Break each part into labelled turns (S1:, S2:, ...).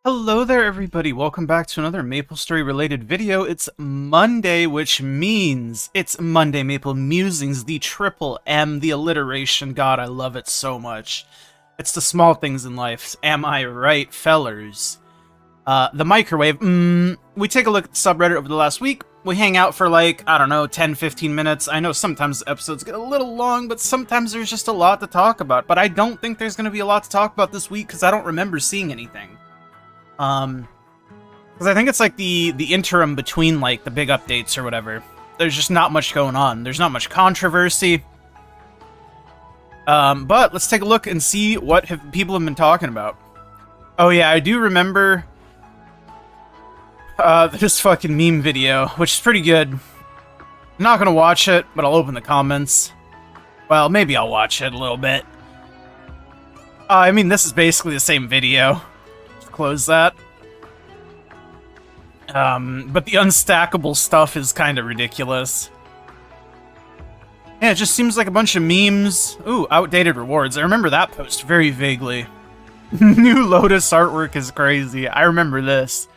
S1: Hello there, everybody. Welcome back to another MapleStory related video. It's Monday, which means it's Monday Maple Musings, the triple M, the alliteration. God, I love it so much. It's the small things in life. Am I right, fellers? The microwave. We take a look at the subreddit over the last week. We hang out for like, I don't know, 10, 15 minutes. I know sometimes episodes get a little long, but sometimes there's just a lot to talk about. But I don't think there's going to be a lot to talk about this week because I don't remember seeing anything. Because I think it's like the interim between like the big updates or whatever. There's just not much going on. There's not much controversy. But let's take a look and see what people have been talking about. Oh yeah, I do remember this fucking meme video, which is pretty good. I'm not gonna watch it, but I'll open the comments. Well, maybe I'll watch it a little bit. I mean, this is basically the same video. Close that. But the unstackable stuff is kind of ridiculous. Yeah, it just seems like a bunch of memes. Ooh, outdated rewards. I remember that post very vaguely. New Lotus artwork is crazy. I remember this.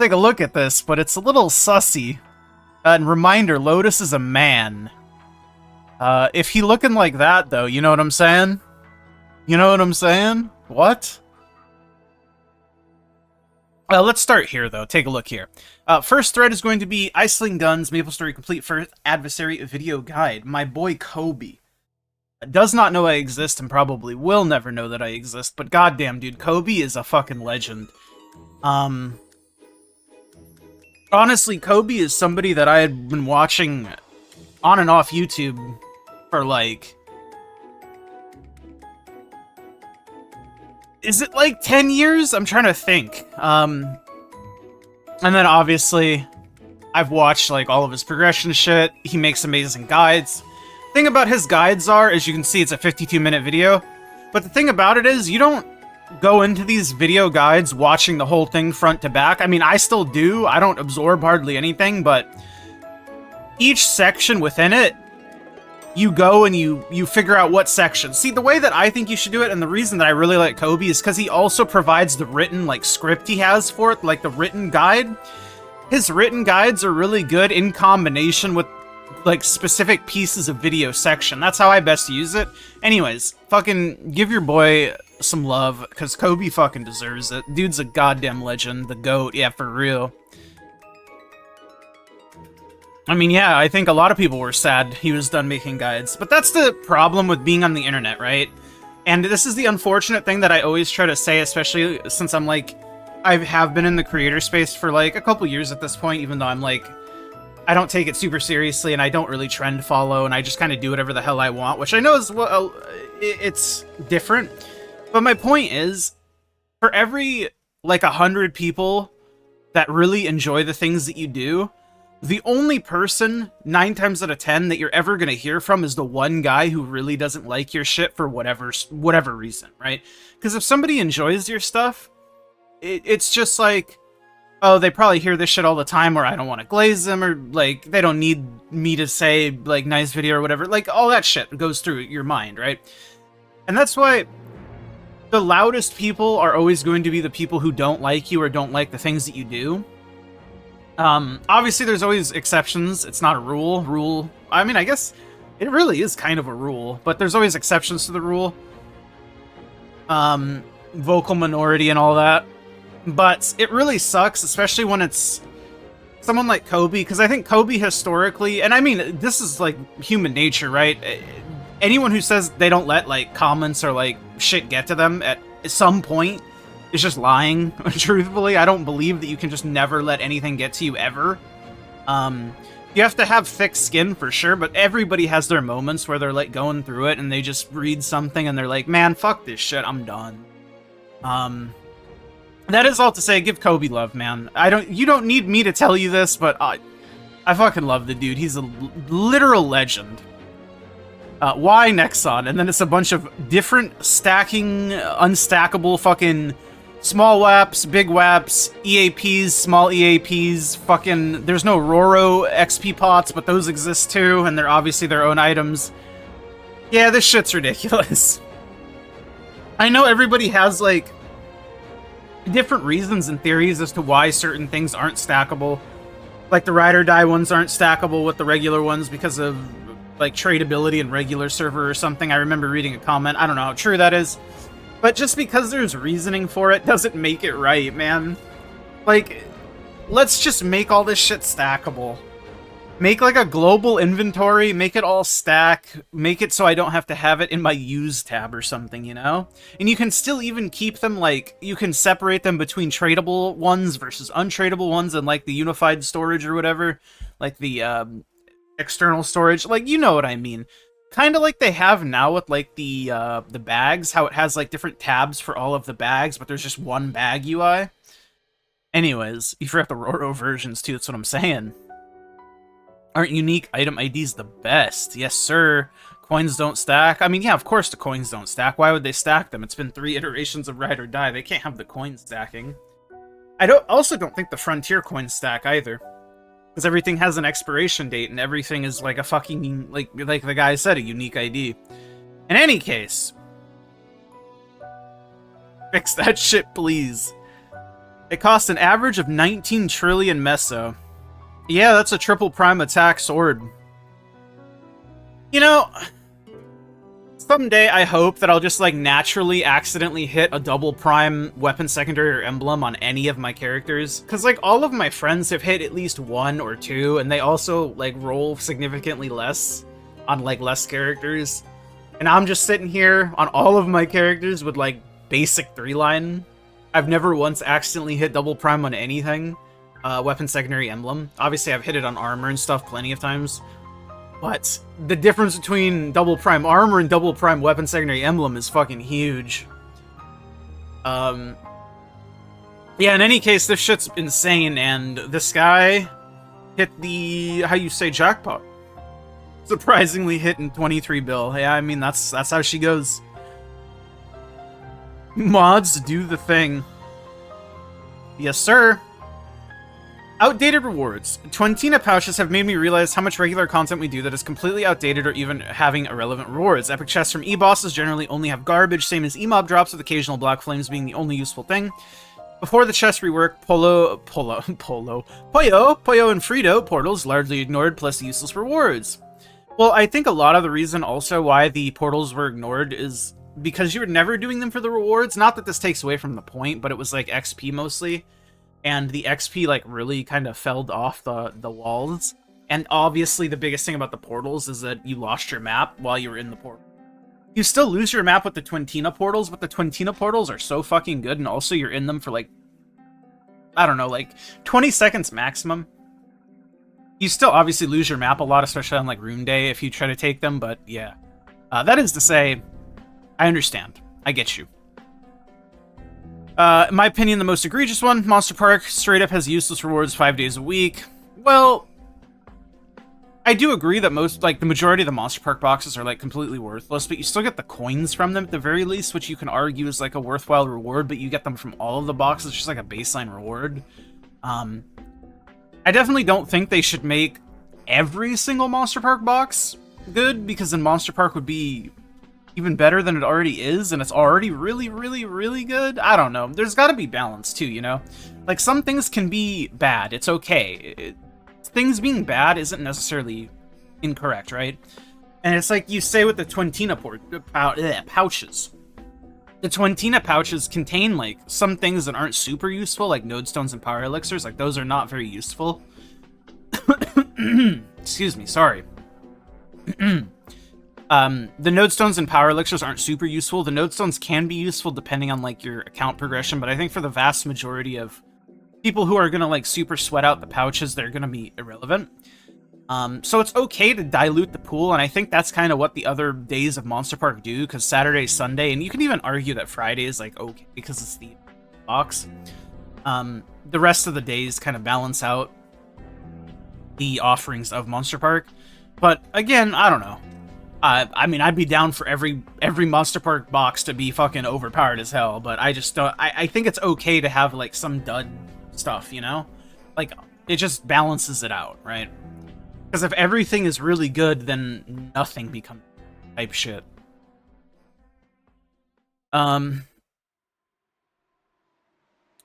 S1: Take a look at this, but it's a little sussy. And reminder, Lotus is a man. If he looking like that, though, you know what I'm saying? You know what I'm saying? What? Let's start here, though. Take a look here. First thread is going to be Iceling Guns MapleStory Complete First Adversary Video Guide. My boy Kobe does not know I exist and probably will never know that I exist, but goddamn, dude, Kobe is a fucking legend. Honestly, Kobe is somebody that I had been watching on and off YouTube for, like... Is it like 10 years? I'm trying to think. And then obviously, I've watched like all of his progression shit. He makes amazing guides. Thing about his guides are, as you can see, it's a 52-minute video. But the thing about it is, you don't go into these video guides watching the whole thing front to back. I mean, I still do. I don't absorb hardly anything, but each section within it, you go and you figure out what section. See, the way that I think you should do it, and the reason that I really like Kobe is because he also provides the written, like, script he has for it, like the written guide. His written guides are really good in combination with, like, specific pieces of video section. That's how I best use it. Anyways, fucking give your boy some love, because Kobe fucking deserves it. Dude's a goddamn legend, the GOAT, yeah, for real. I mean, yeah, I think a lot of people were sad he was done making guides. But that's the problem with being on the internet, right? And this is the unfortunate thing that I always try to say, especially since I'm like... I have been in the creator space for like a couple years at this point, even though I'm like... I don't take it super seriously, and I don't really trend follow, and I just kind of do whatever the hell I want, which I know is, well, it's different. But my point is, for every, like, 100 people that really enjoy the things that you do... The only person, 9 times out of 10, that you're ever going to hear from is the one guy who really doesn't like your shit for whatever reason, right? Because if somebody enjoys your stuff, it's just like, oh, they probably hear this shit all the time, or I don't want to glaze them, or, like, they don't need me to say, like, nice video or whatever. Like, all that shit goes through your mind, right? And that's why the loudest people are always going to be the people who don't like you or don't like the things that you do. Obviously there's always exceptions. It's not a rule. I mean, I guess it really is kind of a rule, but there's always exceptions to the rule. Vocal minority and all that. But it really sucks, especially when it's someone like Kobe, because I think Kobe historically, and I mean, this is like human nature, right? Anyone who says they don't let like comments or like shit get to them at some point is just lying, truthfully. I don't believe that you can just never let anything get to you, ever. You have to have thick skin, for sure, but everybody has their moments where they're, like, going through it, and they just read something, and they're like, man, fuck this shit, I'm done. That is all to say, give Kobe love, man. You don't need me to tell you this, but I fucking love the dude. He's a literal legend. Why Nexon? And then it's a bunch of different stacking, unstackable fucking... Small WAPs, big WAPs, EAPs, small EAPs, fucking... There's no Roro XP pots, but those exist too, and they're obviously their own items. Yeah, this shit's ridiculous. I know everybody has, like, different reasons and theories as to why certain things aren't stackable. Like the ride or die ones aren't stackable with the regular ones because of like tradability in regular server or something. I remember reading a comment. I don't know how true that is. But just because there's reasoning for it doesn't make it right, man. Like, let's just make all this shit stackable. Make like a global inventory, make it all stack, make it so I don't have to have it in my use tab or something, you know? And you can still even keep them like, you can separate them between tradable ones versus untradable ones and like the unified storage or whatever, like the external storage, like you know what I mean. Kind of like they have now with like the bags, how it has like different tabs for all of the bags, but there's just one bag UI. Anyways, you forgot the Roro versions too, that's what I'm saying. Aren't unique item IDs the best? Yes, sir. Coins don't stack. I mean, yeah, of course the coins don't stack. Why would they stack them? It's been 3 iterations of Ride or Die. They can't have the coins stacking. I also don't think the Frontier coins stack either. Because everything has an expiration date and everything is like a fucking, like the guy said, a unique ID. In any case, fix that shit, please. It costs an average of 19 trillion meso. Yeah, that's a triple prime attack sword. You know, someday I hope that I'll just like naturally accidentally hit a double prime weapon secondary or emblem on any of my characters. Because like all of my friends have hit at least 1 or 2, and they also like roll significantly less on like less characters. And I'm just sitting here on all of my characters with like basic 3-line. I've never once accidentally hit double prime on anything. Weapon secondary emblem. Obviously, I've hit it on armor and stuff plenty of times. But the difference between double prime armor and double prime weapon secondary emblem is fucking huge. Yeah, in any case, this shit's insane, and this guy hit the, how you say, jackpot. Surprisingly hitting 23 bill. Yeah, I mean, that's how she goes. Mods do the thing. Yes, sir. Outdated rewards. Twentoona pouches have made me realize how much regular content we do that is completely outdated or even having irrelevant rewards. Epic chests from e-bosses generally only have garbage, same as e-mob drops with occasional black flames being the only useful thing. Before the chest rework, Pollo, and Frito portals largely ignored, plus useless rewards. Well, I think a lot of the reason also why the portals were ignored is because you were never doing them for the rewards. Not that this takes away from the point, but it was like XP mostly. And the XP like really kind of fell off the walls. And obviously the biggest thing about the portals is that you lost your map while you were in the portal. You still lose your map with the Twentoona portals, but the Twentoona portals are so fucking good, and also you're in them for like, I don't know, like 20 seconds maximum. You still obviously lose your map a lot, especially on like Rune Day if you try to take them, but yeah. That is to say, I understand. I get you. In my opinion, the most egregious one, Monster Park, straight up has useless rewards 5 days a week. Well, I do agree that the majority of the Monster Park boxes are, like, completely worthless, but you still get the coins from them at the very least, which you can argue is, like, a worthwhile reward, but you get them from all of the boxes, just like a baseline reward. I definitely don't think they should make every single Monster Park box good, because then Monster Park would be even better than it already is, and it's already really, really, really good. I don't know. There's got to be balance, too, you know? Like, some things can be bad. It's okay. Things being bad isn't necessarily incorrect, right? And it's like you say with the Twentoona pouches. The Twentoona pouches contain, like, some things that aren't super useful, like nodestones and power elixirs. Like, those are not very useful. Excuse me, sorry. The nodestones and power elixirs aren't super useful. The nodestones can be useful depending on, like, your account progression, but I think for the vast majority of people who are gonna, like, super sweat out the pouches, they're gonna be irrelevant. So it's okay to dilute the pool, and I think that's kind of what the other days of Monster Park do, because Saturday, Sunday, and you can even argue that Friday is, like, okay, because it's the box. The rest of the days kind of balance out the offerings of Monster Park. But, again, I don't know. I mean, I'd be down for every Monster Park box to be fucking overpowered as hell, but I just don't... I think it's okay to have, like, some dud stuff, you know? Like, it just balances it out, right? Because if everything is really good, then nothing becomes type shit.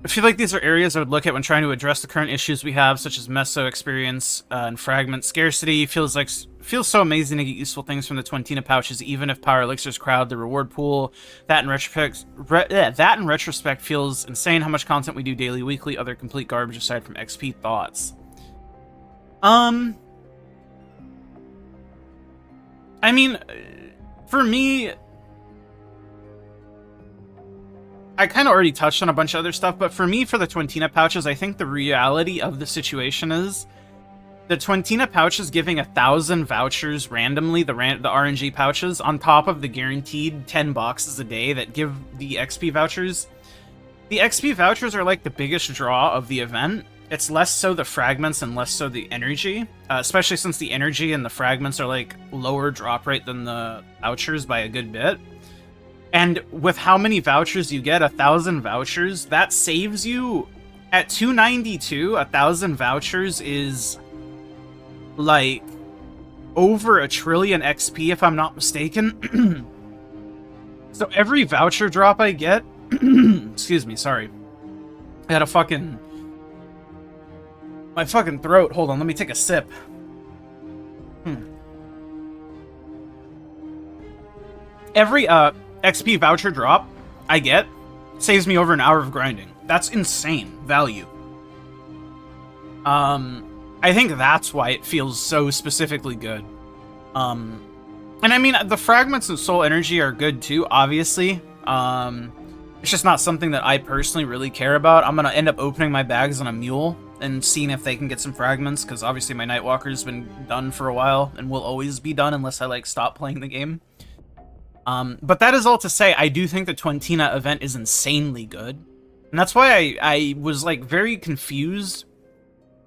S1: I feel like these are areas I would look at when trying to address the current issues we have, such as meso experience and fragment scarcity. Feels so amazing to get useful things from the twentoona pouches, even if power elixirs crowd the reward pool. That in retrospect feels insane. How much content we do daily, weekly, other complete garbage aside from XP thoughts. I mean, for me, I kind of already touched on a bunch of other stuff, but for me, for the twentoona pouches, I think the reality of the situation is the twentoona pouches giving 1,000 vouchers randomly, the RNG pouches, on top of the guaranteed 10 boxes a day that give the XP vouchers. The XP vouchers are like the biggest draw of the event. It's less so the fragments and less so the energy, especially since the energy and the fragments are like lower drop rate than the vouchers by a good bit. And with how many vouchers you get, 1,000 vouchers, that saves you at 292. 1,000 vouchers is like over 1 trillion XP, if I'm not mistaken. So every voucher drop I get, excuse me, sorry. I had my fucking throat. Hold on, let me take a sip. Every XP voucher drop I get saves me over an hour of grinding. That's insane value. I think that's why it feels so specifically good. And I mean, the fragments and soul energy are good too, obviously. It's just not something that I personally really care about. I'm gonna end up opening my bags on a mule and seeing if they can get some fragments, because obviously my Nightwalker's been done for a while and will always be done unless I like stop playing the game. But that is all to say, I do think the twentoona event is insanely good. And that's why I was, like, very confused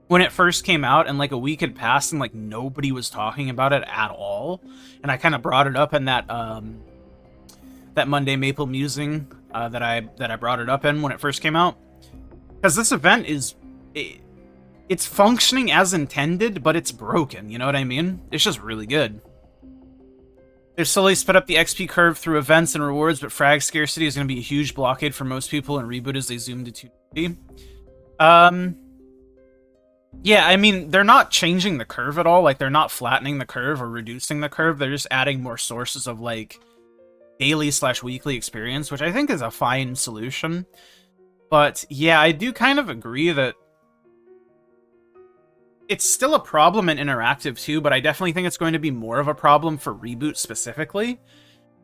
S1: when it first came out and, like, a week had passed and, like, nobody was talking about it at all. And I kind of brought it up in that, that Monday Maple Musing, that I brought it up in when it first came out. Because this event is... it's functioning as intended, but it's broken, you know what I mean? It's just really good. They've slowly sped up the XP curve through events and rewards, but frag scarcity is going to be a huge blockade for most people in Reboot as they zoom to 290. Yeah, I mean, they're not changing the curve at all. Like, they're not flattening the curve or reducing the curve. They're just adding more sources of, like, daily/weekly experience, which I think is a fine solution. But, yeah, I do kind of agree that it's still a problem in Interactive too, but I definitely think it's going to be more of a problem for Reboot specifically,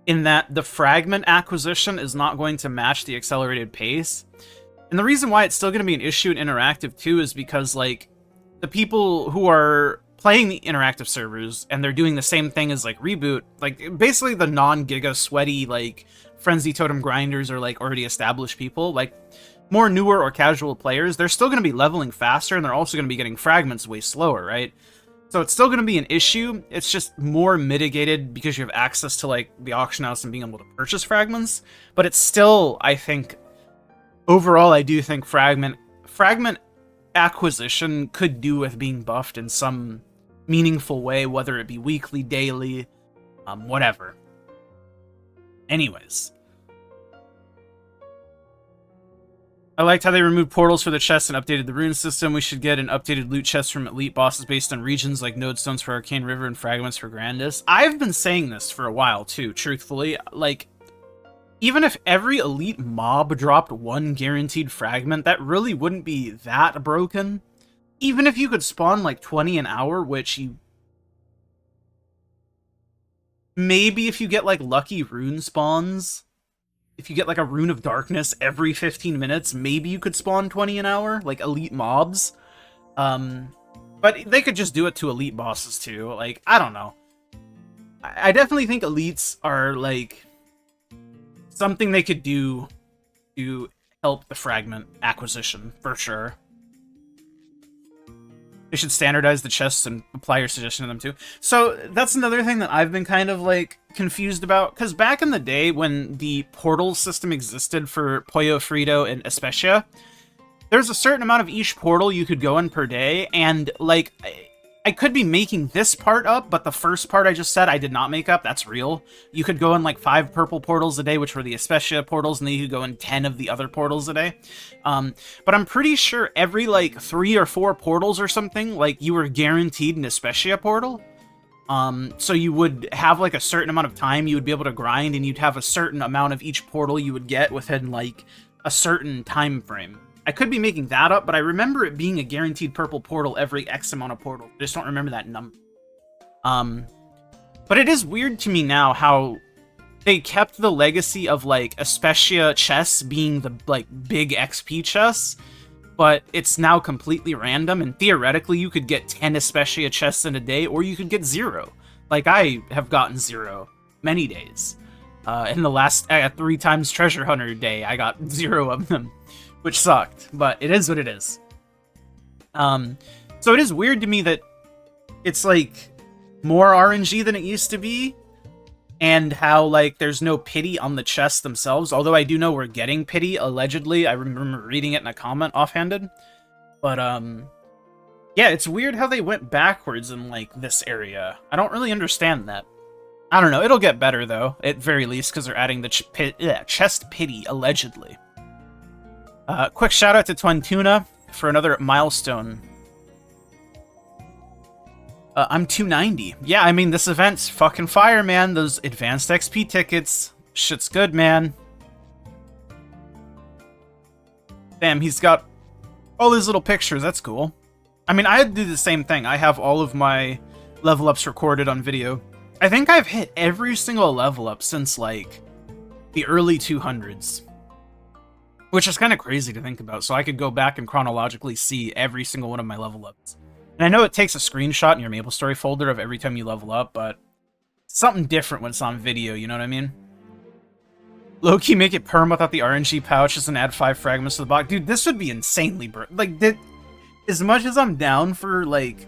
S1: in that the fragment acquisition is not going to match the accelerated pace. And the reason why it's still going to be an issue in Interactive too is because, like, the people who are playing the Interactive servers and they're doing the same thing as, like, Reboot, like, basically the non-Giga sweaty, like, Frenzy Totem grinders or, like, already established people, like, more newer or casual players, they're still going to be leveling faster, and they're also going to be getting fragments way slower, right? So it's still going to be an issue. It's just more mitigated because you have access to, like, the auction house and being able to purchase fragments. But it's still, I think, overall, I do think fragment acquisition could do with being buffed in some meaningful way, whether it be weekly, daily, whatever. Anyways. I liked how they removed portals for the chests and updated the rune system. We should get an updated loot chest from elite bosses based on regions, like node stones for Arcane River and fragments for Grandis. I've been saying this for a while too, truthfully. Like, even if every elite mob dropped one guaranteed fragment, that really wouldn't be that broken. Even if you could spawn like 20 an hour, which you... maybe if you get like lucky rune spawns... if you get, like, a Rune of Darkness every 15 minutes, maybe you could spawn 20 an hour, like, elite mobs. But they could just do it to elite bosses, too. Like, I don't know. I definitely think elites are, like, something they could do to help the fragment acquisition, for sure. They should standardize the chests and apply your suggestion to them too. So that's another thing that I've been kind of like confused about, because back in the day when the portal system existed for Pollo Frito and Especia, there's a certain amount of each portal you could go in per day, and like I could be making this part up, but the first part I just said I did not make up. That's real. You could go in like 5 purple portals a day, which were the Especia portals, and then you could go in 10 of the other portals a day. But I'm pretty sure every like 3 or 4 portals or something, like you were guaranteed an Especia portal. So you would have like a certain amount of time you would be able to grind, and you'd have a certain amount of each portal you would get within like a certain time frame. I could be making that up, but I remember it being a guaranteed purple portal every X amount of portals. I just don't remember that number. But it is weird to me now how they kept the legacy of, like, Especia chests being the, like, big XP chests, but it's now completely random, and theoretically you could get 10 Especia chests in a day, or you could get 0. Like, I have gotten 0 many days. In the last 3 times Treasure Hunter day, I got 0 of them. Which sucked, but it is what it is. So it is weird to me that it's, like, more RNG than it used to be, and how, like, there's no pity on the chests themselves, although I do know we're getting pity, allegedly. I remember reading it in a comment offhanded. But, yeah, it's weird how they went backwards in, like, this area. I don't really understand that. I don't know, it'll get better, though, at very least, because they're adding the chest pity, allegedly. Quick shout out to twentoona for another milestone. I'm 290. Yeah, I mean, this event's fucking fire, man. Those advanced XP tickets. Shit's good, man. Damn, he's got all these little pictures. That's cool. I mean, I do the same thing. I have all of my level ups recorded on video. I think I've hit every single level up since, like, the early 200s. Which is kind of crazy to think about, so I could go back and chronologically see every single one of my level ups. And I know it takes a screenshot in your MapleStory folder of every time you level up, but it's something different when it's on video, you know what I mean? Low-key make it perm without the RNG pouches and add 5 fragments to the box. Dude, this would be insanely like, as much as I'm down for, like,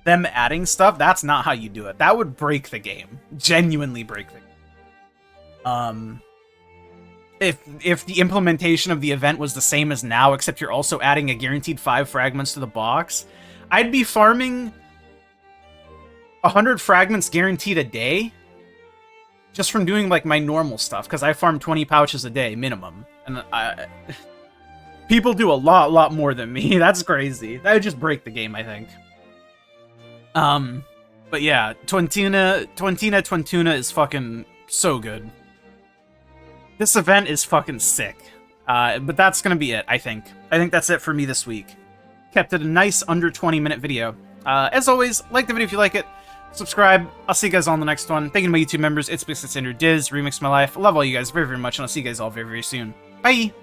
S1: them adding stuff, that's not how you do it. That would break the game. Genuinely break the game. If the implementation of the event was the same as now, except you're also adding a guaranteed 5 fragments to the box, I'd be farming 100 fragments guaranteed a day just from doing, like, my normal stuff, because I farm 20 pouches a day, minimum. And people do a lot more than me. That's crazy. That would just break the game, I think. But yeah, twentoona is fucking so good. This event is fucking sick. But that's gonna be it, I think. I think that's it for me this week. Kept it a nice under 20-minute video. As always, like the video if you like it. Subscribe. I'll see you guys on the next one. Thank you to my YouTube members. It's Big Diz, Remix My Life. I love all you guys very, very much, and I'll see you guys all very, very soon. Bye!